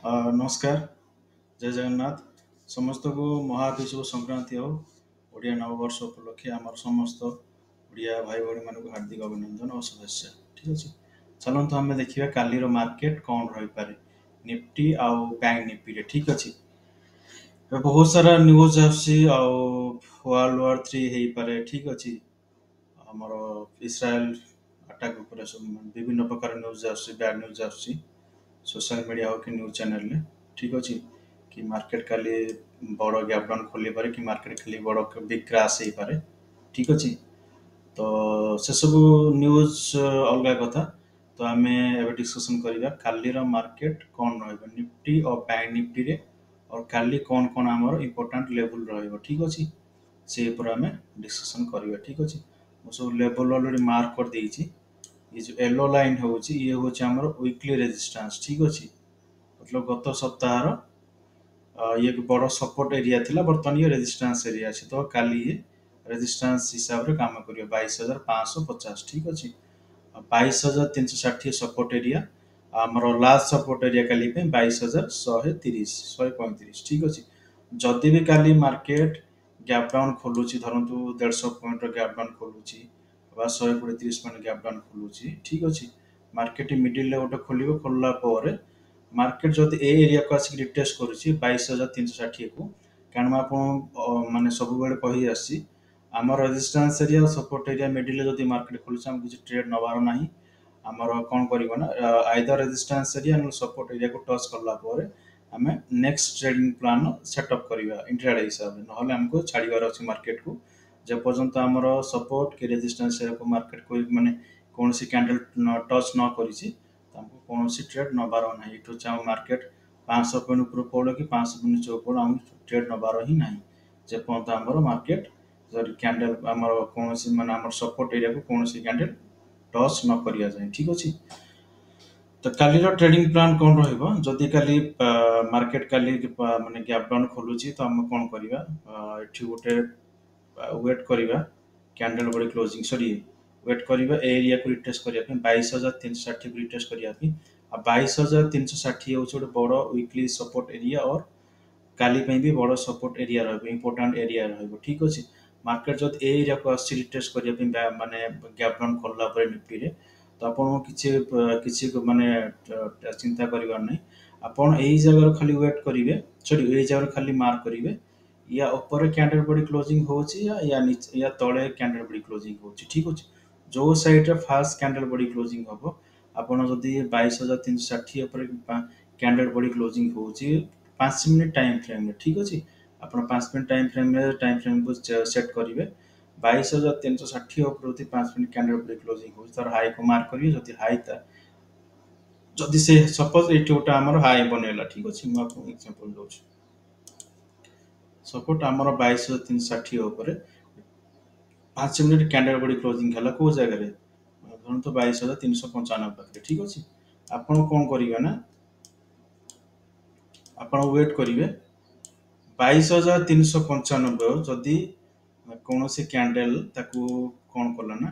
नमस्कार जय जगन्नाथ समस्त को महाविषुव संक्रांति हो ओडिया नववर्ष उपलक्षे आम समस्त ओडिया भाई भाई मानक हार्दिक अभिनंदन और शुभेच्छा। ठीक अच्छे चलते आम देखा काली मार्केट कौन रही पारे निफ्टी आउ बैंक निफ्टी ठीक अच्छे बहुत सारा न्यूज वर्ल्ड वार 3 हो पारे ठीक अच्छे आमर इस्राएल अटैक उपर सब विभिन्न प्रकार news bad news social media हो कि न्यूज चैनल रे ठीक अच्छे कि मार्केट काली बड़ गैप डाउन खोली पारे कि मार्केट खाली बड़ बिग क्रैश हो पारे ठीक अच्छे तो से सब न्यूज अलग कथा तो आम एवं डिस्कसन करवा काली मार्केट कौन निफ्टी और बैंक निफ्टी रे और काली कौन कौन आमर इम्पोर्टाट लेवल ठीक अच्छे से आम डिस्कसन करवा ठीक अच्छे मो सब लेवल अलरेडी मार्क कर देइछि। ये जो येलो लाइन होची ये होची हमर वीकली रेजिस्टेंस ठीक अच्छे मतलब गत सप्ताह ये एक बड़ सपोर्ट एरिया थिला बर्तमान ये रेजिस्टेंस एरिया अछि तो काली ये रेजिस्टेंस हिसाब रे काम करियो 22,550 ठीक अच्छे 22,360 सपोर्ट एरिया आमर लास्ट सपोर्ट एरिया काली पे 22,130 135 ठीक अच्छे जदि भी काली मार्केट गैप डाउन खोलुची धरंतु 150 पॉइंट गैप डाउन खोलुची 120-130 पॉइंट गैप डाउन खोलुची ठीक अच्छे मार्केट मिडिल ले गोटे खोलिबो खोलला पर मार्केट जदि ए एरिया को आसिक रिटेस्ट करुची 22,360 को कारण आप माने सब बेले कहि आसी आमर रेजिस्टेंस एरिया और सपोर्ट एरिया मिडिल जदि मार्केट खोलुची हम किसी ट्रेड नबार नाही आमर कौन करिवो ना आइदर रेजिस्टेंस एरिया न सपोर्ट एरिया को टच करला पर आम नेक्स्ट ट्रेडिंग प्लान सेटअप करवा इंट्राडे हिसाब से ना हमको छाड़बार अच्छे मार्केट को जे पर्यंत आमर सपोर्ट कि रेजिस्टेंस एरिया को मार्केट को माने कौन सी कैंडल टच न करिछि हमको कौन सी ट्रेड नबार ना ये चाहे मार्केट 500 पॉइंट ऊपर पड़ो कि 500 पॉइंट चौपड़ आम ट्रेड नबार ही ना जे पर्यंत आमर मार्केट कैंडल आमर कौन सी माने आमर सपोर्ट एरिया को कौन सी कैंडल टच न करिया जाए ठीक अच्छे तो काली ट्रेडिंग प्लान कौन रहिबो जदि काली मार्केट काली माने गैप डाउन खोलुची तो हम कौन करवा एठी गोटे वेट करवा candle body closing sorry wait करवा एरिया को रिटेस्ट करने 22,360 को रिटेस्ट करने 22,360 हूँ गोटे बड़ वीकली सपोर्ट एरिया और काली भी बड़ सपोर्ट एरिया इंपोर्टाट एरिया ठीक अच्छे मार्केट जब ए एरिया को आसी रिटेस्ट करने माने गैप डाउन खोलला निफ्टी रे तो आपन किसी माने चिंता करिवार नहीं आपन यही जगह खाली वेट करेंगे सॉरी यही जगह खाली मार्क करेंगे या ऊपर कैंडल बॉडी क्लोजिंग होची या तले कैंडल बॉडी क्लोजिंग होची ठीक अच्छे जो साइड रे फास्ट कैंडल बॉडी क्लोजिंग हम आपन जदि 22,360 ऊपर कैंडल बॉडी क्लोजिंग होची 5 मिनट टाइम फ्रेम ठीक अच्छे आप 5 मिनट टाइम फ्रेम को सेट करेंगे 22,360 ऊपर 5 मिनट कैंडल बॉडी क्लोजिंग हो तार हाई को मार्क करिए जदि हाई था जदि से सपोज ये गोटे आमर हाई बनैला ठीक अच्छे मुझे आपको एग्जांपल दूसरी सपोर्ट आमर 22,360 ऊपर 5 मिनट कैंडल बॉडी क्लोजिंग है कौ जगह धरत 22,395 पाखे ठीक अच्छे आपन कौन करेंगे ना आप वेट करेंगे 22,395 जदि कौन सी कैंडल ताकू कौन कला ना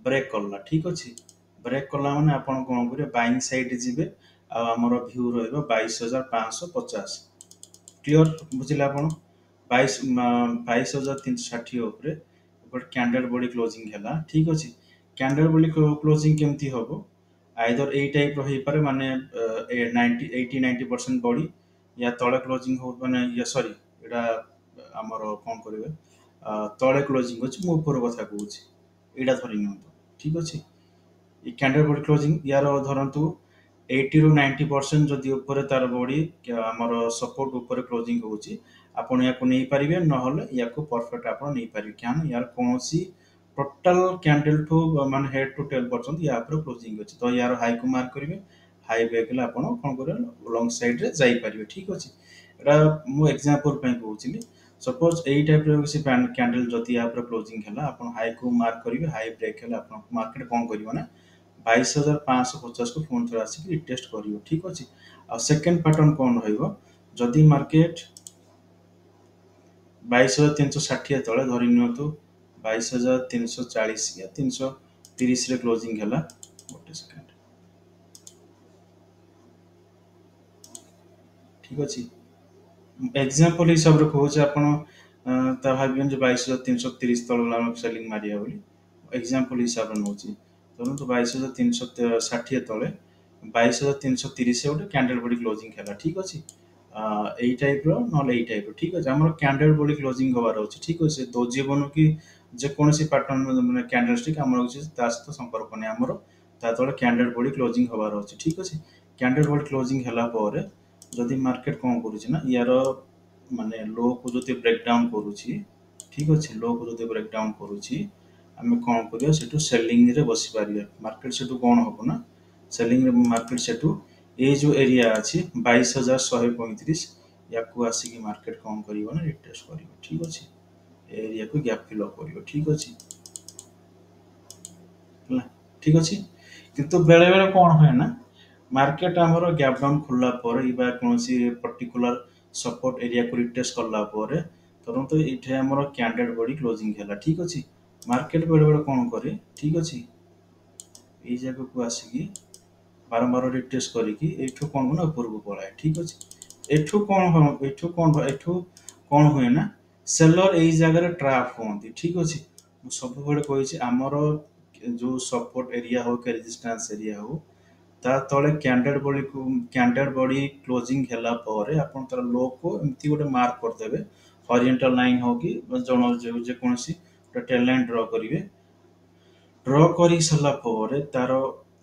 ब्रेक कला ठीक अच्छे ब्रेक कला माने आपन कौन करेंगे बाइंग साइड जी आमर भ्यू रहा 22,550 क्लीयर बुझे आप 22,360 ऊपर कैंडल बॉडी क्लोजिंग है ठीक अच्छे कैंडल बॉडी क्लोजिंग केमती हम आइदर ए टाइप रही पारे माने 80-90% बॉडी या तले क्लोजिंग हो माने या सॉरी एटा आमर कौन करेंगे तले क्लोजिंग अच्छे मो ऊपर कथा कहूँ यहाँ धरी नि ठीक अच्छे ये कैंडल बॉडी क्लोजिंग यार धरतु 80-90% जदि ऊपर तार बॉडी आमर सपोर्ट ऊपर क्लोजिंग होची आपन या नहीं पारे ना या परफेक्ट आप नहीं पारे क्या यार कौन सी टोटाल कैंडल टू माने हेड टू टेल पर्यंत या क्लोजिंग अच्छे तो यार हाई को मार्क करेंगे हाई बैक आप कौन कर लंग साइड रे जाई पारे ठीक अच्छे एटा मु एग्जांपल कहूँ सपोज यही टाइप किसी कैंडल जदि यहाँ क्लोजिंग है आप हाई को मार्क करेंगे हाई ब्रेक है आप मार्केट कौन कर 22,550 को फोन थोड़ा आसिक रिटेस्ट कर ठीक अच्छे आ सेकेंड पैटर्न कौन रही मार्केट 22,360 तले धरी नियंतु 22,340 या 330 रे क्लोजिंग है गोटे सेकेंड ଠିକ୍ ଅଛି। ଏକ୍ସାମ୍ପଲ୍ ହିସାବରେ କହୁଛି ଆପଣ ତା ଭାବିବେନି ଯେ 22,330 ତଳ ସେଲିଂ ମାରିବା ବୋଲି। ଏକ୍ସାମ୍ପଲ୍ ହିସାବରେ ନେଉଛି ଧରନ୍ତୁ 22,360 ତଳେ 22,330 ଗୋଟେ କ୍ୟାଣ୍ଡେଲ୍ ବଡ଼ି କ୍ଲୋଜିଂ ହେଲା ଠିକ୍ ଅଛି। ଏଇ ଟାଇପ୍ର ନହେଲେ ଏଇ ଟାଇପ୍ର ଠିକ୍ ଅଛି। ଆମର କ୍ୟାଣ୍ଡେଲ୍ ବଡ଼ି କ୍ଲୋଜିଂ ହେବାର ଅଛି ଠିକ୍ ଅଛି। ଦୋଜୀବନ କି ଯେକୌଣସି ପାଟର୍ନ ମାନେ କ୍ୟାଣ୍ଡେଲ୍ ଷ୍ଟିକ୍ ଆମର କିଛି ତା ସହିତ ସମ୍ପର୍କ ନାହିଁ। ଆମର ତା ତଳେ କ୍ୟାଣ୍ଡେଲ୍ ବଡ଼ି କ୍ଲୋଜିଂ ହେବାର ଅଛି ଠିକ୍ ଅଛି। କ୍ୟାଣ୍ଡେଲ୍ ବଡ଼ି କ୍ଲୋଜିଂ ହେଲା ପରେ ଯଦି ମାର୍କେଟ୍ କ'ଣ କରୁଛି ନା ୟାର ମାନେ ଲୋକୁ ଯଦି ବ୍ରେକ୍ ଡାଉନ୍ କରୁଛି ଠିକ୍ ଅଛି। ଲୋକୁ ଯଦି ବ୍ରେକ୍ ଡାଉନ୍ କରୁଛି ଆମେ କ'ଣ କରିବା ସେଠୁ ସେଲିଂରେ ବସିପାରିବା। ମାର୍କେଟ୍ ସେଠୁ କ'ଣ ହେବ ନା ସେଲିଂରେ ମାର୍କେଟ୍ ସେଠୁ ଏଇ ଯେଉଁ ଏରିଆ ଅଛି 22,135 ୟାକୁ ଆସିକି ମାର୍କେଟ୍ କ'ଣ କରିବ ନା ରିଟେଷ୍ଟ କରିବ ଠିକ୍ ଅଛି। ଏ ଏରିଆକୁ ଗ୍ୟାପ୍ ଫିଲ୍ କରିବ ଠିକ୍ ଅଛି ହେଲା ଠିକ୍ ଅଛି। କିନ୍ତୁ ବେଳେବେଳେ କ'ଣ ହୁଏ ନା ମାର୍କେଟ୍ ଆମର ଗ୍ୟାପ୍ ଡାଉନ୍ ଖୋଲିଲା ପରେ ବା କୌଣସି ପର୍ଟିକୁଲାର ସପୋର୍ଟ ଏରିଆକୁ ରିଟେଷ୍ଟ କଲା ପରେ ଧରନ୍ତୁ ଏଇଠି ଆମର କ୍ୟାଣ୍ଡେଲ୍ ବଡ଼ି କ୍ଲୋଜିଂ ହେଲା ଠିକ୍ ଅଛି। ମାର୍କେଟ୍ ବେଳେବେଳେ କ'ଣ କରେ ଠିକ୍ ଅଛି ଏଇ ଜାଗାକୁ ଆସିକି ବାରମ୍ବାର ରିଟେଷ୍ଟ କରିକି ଏଇଠୁ କ'ଣ ନା ଉପରକୁ ପଳାଏ ଠିକ୍ ଅଛି। ଏଠୁ କ'ଣ ହୁଏ ନା ସେଲର ଏଇ ଜାଗାରେ ଟ୍ରାପ୍ ହୁଅନ୍ତି ଠିକ୍ ଅଛି। ମୁଁ ସବୁବେଳେ କହିଛି ଆମର ଯେଉଁ ସପୋର୍ଟ ଏରିଆ ହଉ କି ରେଜିଷ୍ଟାନ୍ସ ଏରିଆ ହଉ ତା ତଳେ କ୍ୟାଣ୍ଡେଲ୍ ବଡ଼ି କ୍ଲୋଜିଂ ହେଲା ପରେ ଆପଣ ତାର ଲୋକୁ ଏମିତି ଗୋଟେ ମାର୍କ କରିଦେବେ। ହରିଜେଣ୍ଟାଲ ଲାଇନ୍ ହଉ କି ଯେକୌଣସି ଗୋଟେ ଟେଲ୍ ଲାଇନ୍ ଡ୍ର କରିବେ। ଡ୍ର କରି ସାରିଲା ପରେ ତାର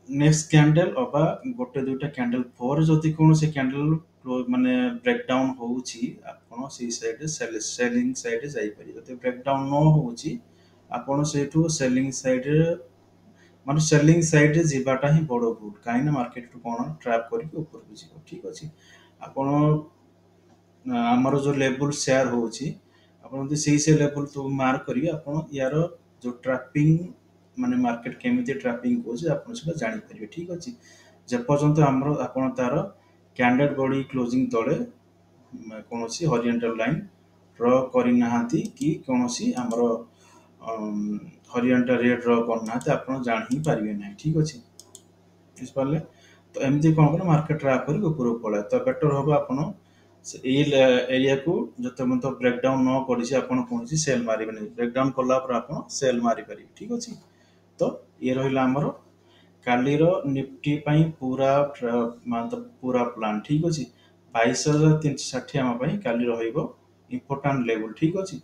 ନେକ୍ସଟ କ୍ୟାଣ୍ଡେଲ୍ ଅବା ଗୋଟେ ଦୁଇଟା କ୍ୟାଣ୍ଡେଲ୍ ପରେ ଯଦି କୌଣସି କ୍ୟାଣ୍ଡେଲ୍ ମାନେ ବ୍ରେକ୍ ଡାଉନ୍ ହେଉଛି ଆପଣ ସେଇ ସାଇଡ଼୍ରେ ସେଲିଂ ସାଇଡ଼୍ରେ ଯାଇପାରିବେ। ଯଦି ବ୍ରେକ୍ ଡାଉନ୍ ନ ହେଉଛି ଆପଣ ସେଇଠୁ ସେଲିଂ ସାଇଡ଼୍ରେ ମାନେ ସେଲିଂ ସାଇଡ଼୍ରେ ଯିବାଟା ହିଁ ବଡ଼ ଭୁଲ। କାହିଁକିନା ମାର୍କେଟରୁ କ'ଣ ଟ୍ରାପ୍ କରିକି ଉପରକୁ ଯିବ ଠିକ୍ ଅଛି। ଆପଣ ଆମର ଯେଉଁ ଲେବୁଲ୍ ସେୟାର ହେଉଛି ଆପଣ ଯଦି ସେଇ ଲେବୁଲ୍ ସବୁ ମାର୍କ କରିବେ ଆପଣ ୟାର ଯେଉଁ ଟ୍ରାପିଂ ମାନେ ମାର୍କେଟ କେମିତି ଟ୍ରାପିଂ କରୁଛି ଆପଣ ସେଟା ଜାଣିପାରିବେ ଠିକ୍ ଅଛି। ଯେପର୍ଯ୍ୟନ୍ତ ଆପଣ ତାର କ୍ୟାଣ୍ଡେଲ୍ ବଡ଼ି କ୍ଲୋଜିଂ ତଳେ କୌଣସି ହରିଜେଣ୍ଟାଲ ଲାଇନ୍ ଡ୍ର କରିନାହାନ୍ତି କି କୌଣସି ଆମର ହରିଜେଣ୍ଟାଲ ରେ ଡ୍ର କରିନାହାନ୍ତି ଆପଣ ଜାଣି ହିଁ ପାରିବେ ନାହିଁ ଠିକ୍ ଅଛି ବୁଝିପାରିଲେ। ତ ଏମିତି କ'ଣ କରେ ମାର୍କେଟ ଟ୍ରାପ୍ କରିକି ଉପରକୁ ପଳାଏ। ତ ବେଟର ହେବ ଆପଣ ଏଇ ଏରିଆକୁ ଯେତେବେଳେ ବ୍ରେକ୍ ଡାଉନ୍ ନ କରିଛି ଆପଣ କୌଣସି ସେଲ୍ ମାରିବେନି। ବ୍ରେକ୍ ଡାଉନ୍ କଲା ପରେ ଆପଣ ସେଲ୍ ମାରିପାରିବେ ଠିକ୍ ଅଛି। ତ ଇଏ ରହିଲା ଆମର କାଲିର ନିଫ୍ଟି ପାଇଁ ପୁରା ପ୍ଲାନ୍ ଠିକ୍ ଅଛି। 22,360 ଆମ ପାଇଁ କାଲି ରହିବ ଇମ୍ପୋର୍ଟାଣ୍ଟ ଲେବୁଲ୍ ଠିକ୍ ଅଛି।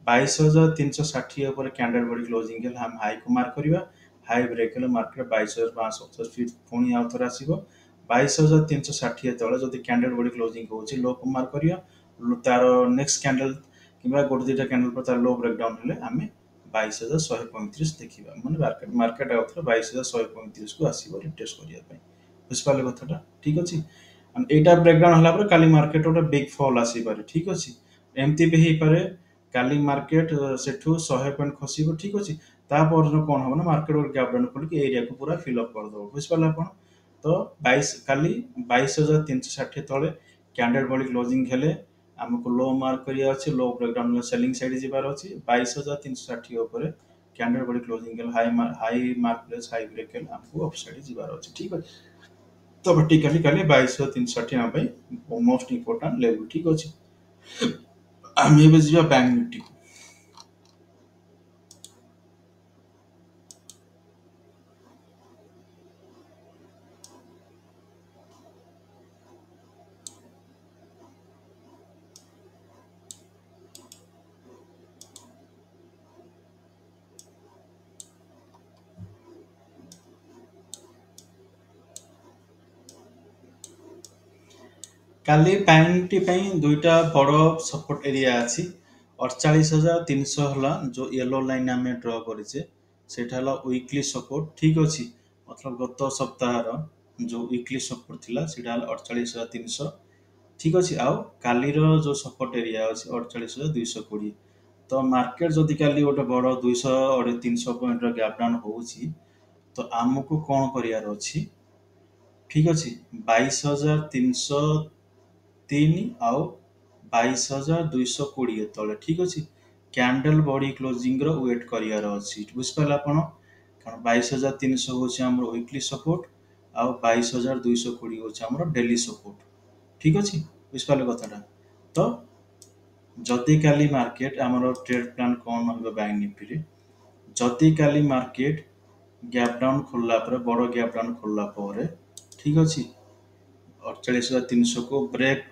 22,360 ଉପରେ କ୍ୟାଣ୍ଡେଲ୍ ବଡ଼ି କ୍ଲୋଜିଂ ହେଲେ ଆମେ ହାଇକୁ ମାର୍କ କରିବା। ହାଇ ବ୍ରେକ୍ ହେଲେ ମାର୍କେଟ 22,550 ପୁଣି ଆଉ ଥରେ ଆସିବ। 22,360 ତଳେ ଯଦି କ୍ୟାଣ୍ଡେଲ୍ ବଡ଼ି କ୍ଲୋଜିଂ ହେଉଛି ଲୋକୁ ମାର୍କ କରିବା। ତାର ନେକ୍ସଟ କ୍ୟାଣ୍ଡେଲ୍ କିମ୍ବା ଗୋଟେ ଦୁଇଟା କ୍ୟାଣ୍ଡେଲ୍ ପରେ ତାର ଲୋ ବ୍ରେକ୍ ଡାଉନ୍ ହେଲେ ଆମେ 22,135 ଦେଖିବା। ମାନେ ମାର୍କେଟ ଆଉ ଥରେ 22,135କୁ ଆସିବ ରିଟେଷ୍ଟ କରିବା ପାଇଁ। ବୁଝିପାରିଲେ କଥାଟା ଠିକ୍ ଅଛି। ଏଇଟା ବ୍ରେକ୍ ଡାଉନ୍ ହେଲା ପରେ କାଲି ମାର୍କେଟ ଗୋଟେ ବିଗ୍ ଫଲ୍ ଆସିପାରେ ଠିକ୍ ଅଛି। ଏମିତି ବି ହେଇପାରେ କାଲି ମାର୍କେଟ ସେଠୁ 100 ପଏଣ୍ଟ ଖସିବ ଠିକ୍ ଅଛି। ତା ପରଦିନ କ'ଣ ହେବ ନା ମାର୍କେଟ ଗୋଟେ ଗ୍ୟାପ୍ ଡାଉନ୍ ଖୋଲିକି ଏରିଆକୁ ପୁରା ଫିଲ୍ ଅପ୍ କରିଦେବ। ବୁଝିପାରିଲେ ଆପଣ। ତ କାଲି 22,360 ତଳେ କ୍ୟାଣ୍ଡେଲ୍ ବଡ଼ି କ୍ଲୋଜିଂ ହେଲେ ଆମକୁ ଲୋ ମାର୍କ କରିବାର ଅଛି। Low break down selling side ଯିବାର ଅଛି। 22,360 ଉପରେ କ୍ୟାଣ୍ଡେଲ୍ ବଡ଼ି କ୍ଲୋଜିଂ ହେଲେ high mark place high break ହେଲେ ଆମକୁ ଅଫ୍ ସାଇଡ୍ ଯିବାର ଅଛି ଠିକ୍ ଅଛି। ତ ଭର୍ଟିକାଲି କାଲି 22,360 ଆମ ପାଇଁ ମୋଷ୍ଟ ଇମ୍ପୋର୍ଟାଣ୍ଟ ଲେବୁଲ୍ ଠିକ୍ ଅଛି। ଆମେ ଏବେ ଯିବା ବ୍ୟାଙ୍କ ନିଫ୍ଟିକୁ। କାଲି ବ୍ୟାଙ୍କ ନିଫ୍ଟି ପାଇଁ ଦୁଇଟା ବଡ଼ ସପୋର୍ଟ ଏରିଆ ଅଛି। 48,300 ହେଲା ଯେଉଁ ୟେଲୋ ଲାଇନ୍ ଆମେ ଡ୍ର କରିଛେ ସେଇଟା ହେଲା ୱିକଲି ସପୋର୍ଟ ଠିକ୍ ଅଛି। ମତଲବ ଗତ ସପ୍ତାହର ଯେଉଁ ୱିକଲି ସପୋର୍ଟ ଥିଲା ସେଇଟା ହେଲା 48,300 ଠିକ୍ ଅଛି। ଆଉ କାଲିର ଯେଉଁ ସପୋର୍ଟ ଏରିଆ ଅଛି 48,220। ତ ମାର୍କେଟ ଯଦି କାଲି ଗୋଟେ ବଡ଼ 200-300 ପଏଣ୍ଟର ଗ୍ୟାପ୍ ଡାଉନ୍ ହେଉଛି ତ ଆମକୁ କ'ଣ କରିବାର ଅଛି ଠିକ୍ ଅଛି। 22,303 ଆଉ 22,220 ତଳେ ଠିକ୍ ଅଛି କ୍ୟାଣ୍ଡେଲ୍ ବଡ଼ି କ୍ଲୋଜିଂର ୱେଟ୍ କରିବାର ଅଛି। ବୁଝିପାରିଲେ ଆପଣ। କାରଣ 22,300 ହେଉଛି ଆମର ୱିକଲି ସପୋର୍ଟ ଆଉ 22,220 ହେଉଛି ଆମର ଡେଲି ସପୋର୍ଟ ଠିକ୍ ଅଛି। ବୁଝିପାରିଲେ କଥାଟା। ତ जदि काली मार्केट आमर ट्रेड प्लान कौन हो बैंक निफ्टी जदि काली मार्केट गैप डाउन खोलला पर बड़ गैप डाउन खोलला पर ठीक अच्छे 48,300 को ब्रेक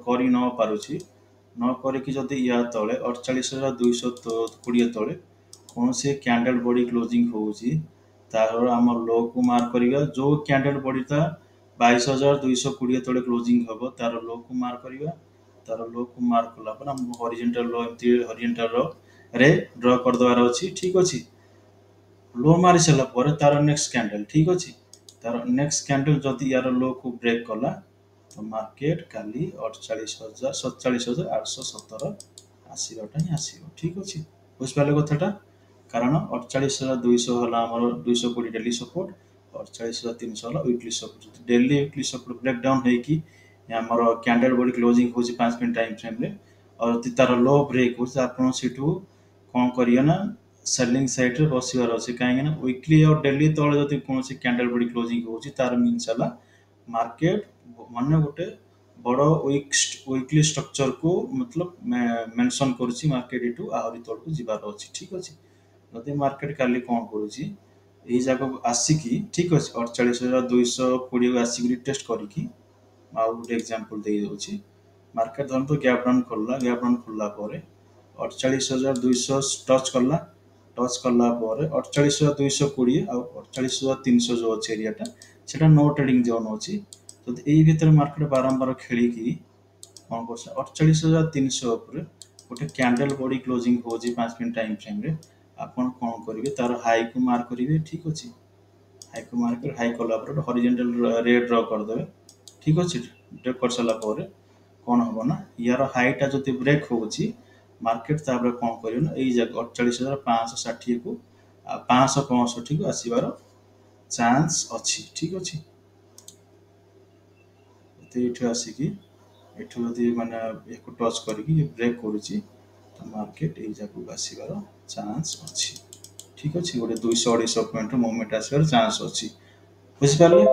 कर न पारुछि न करिकी जदि या तले 48,220 तले कौन से कैंडल बॉडी क्लोजिंग होउछि तार आम लो को मार्क करिया जो कैंडल बॉडी था 22,220 तले क्लोजिंग हम तार लो को मार्क करिया तार लो को मार्क कला पर हम हॉरिजॉन्टल लो एमती हॉरिजॉन्टल रो रे ड्रॉ कर दवार अछि ठीक अछि लो मारी सारा पर तार नेक्स्ट कैंडल ठीक अछि तार नेक्स्ट कैंडल जदि यार लो को ब्रेक कला तो मार्केट काली 47,817 आसवाटा ही आसो ठीक अच्छे बुझिपारे कथाटा कारण 48,200 है आम 220 डेली सपोर्ट 48,300 है weekly support daily weekly support break down होगी आमर कैंडल बॉडी क्लोजिंग हो 5 मिनट टाइम फ्रेम रे और तार लो ब्रेक हो सीठू कौन करिए ना सेलिंग साइड रे बसिबार अच्छे कहीं वीकली और डेली तले जब कौन कैंडल बॉडी क्लोजिंग हो तार मीन्स है मार्केट माने गोटे बड़ वीकली स्ट्रक्चर को मतलब मेंशन करुच्ची मार्केट एटू आहरी तौर को जीवार अच्छी ठीक अच्छे जदि मार्केट काली कौन करुच्ची यही जगह आसिकी ठीक अच्छे 48,220 आसिक टेस्ट करी गोटे एग्जांपल दे दूसरी मार्केट धरन तो गैप डाउन खोलला 48,200 टच कला 48,220 आ 48,300 जो अच्छे एरियाटा से नो ट्रेडिंग जोन अच्छी तो यही भितर मार्केट बारंबार खेलिकी कौन कर 48,300 गोटे कैंडल बॉडी क्लोजिंग हो 5 मिनट टाइम फ्रेम रे आपन कौन करेंगे तार हाई को मार्क करेंगे ठीक अच्छे हाई को मार्क हाई कला हॉरिजॉन्टल रे ड्रॉ करदे ठीक अच्छे ड्रॉ कर सारा कौन हम ना यार हाईटा जो ब्रेक होची मार्केट तापर कौन कर यही जगह 48,560 को 565 को आसबार चांस अच्छी ठीक अच्छे ये आसिकी एठू जदि माने एको टच करके ब्रेक करुच्ची तो मार्केट यही जगह आसबार चांस अच्छी ठीक अच्छे गोटे 200-250 पॉइंट मूवमेंट आसबार चांस अच्छी बुझिपारे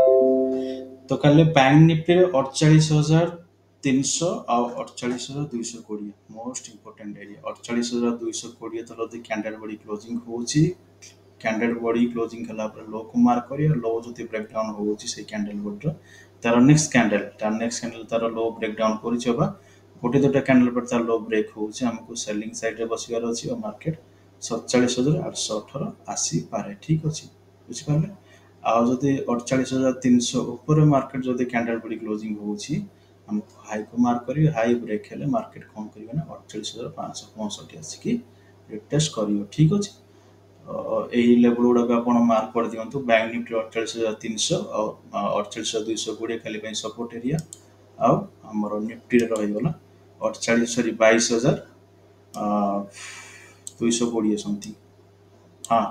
तो कल बैंक निफ्टी 48,300 आ 48,220 मोस्ट इंपोर्टेंट एरिया 48,220 तो कैंडल बॉडी क्लोजिंग होची कैंडल बॉडी क्लोजिंग कला लो को मार्क करिया लो जो ब्रेक डाउन होची से कैंडल बॉडी तार नेक्स्ट कैंडल तार लो ब्रेक डाउन करबा गोटे दुटा कैंडल पर तार लो ब्रेक होची हमको सेलिंग साइड रे बसिबार अछि और मार्केट 47,818 आसी पारे ठीक अछि बुझिपारे आ जदि 48,300 ऊपर मार्केट जदि कैंडल बॉडी क्लोजिंग होची हमको हाई को मार्क करियो हाई ब्रेक हेले मार्केट कौन करियो ना 48,565 आसिकी रिटेस्ट करियो ठीक अछि यही लेवल गुड़ाक आप मार्क कर दिंतु बैंक निफ्टी 48,300 और 48,220 खाली सपोर्ट एरिया आमर निफ्टी रहीगला 22,220 समथिंग हाँ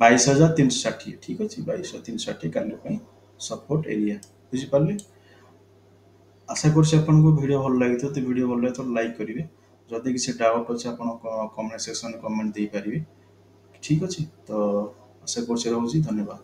22,360 ठीक अच्छे 22,360 काली सपोर्ट एरिया बुझिपारे आशा कर वीडियो भल लगी तो वीडियो भल लगे तो लाइक करेंगे जदि किसी डाउट अच्छे कमेंट सेक्शन कमेंट दे पारे ठीक अच्छे तो आशा कर धन्यवाद।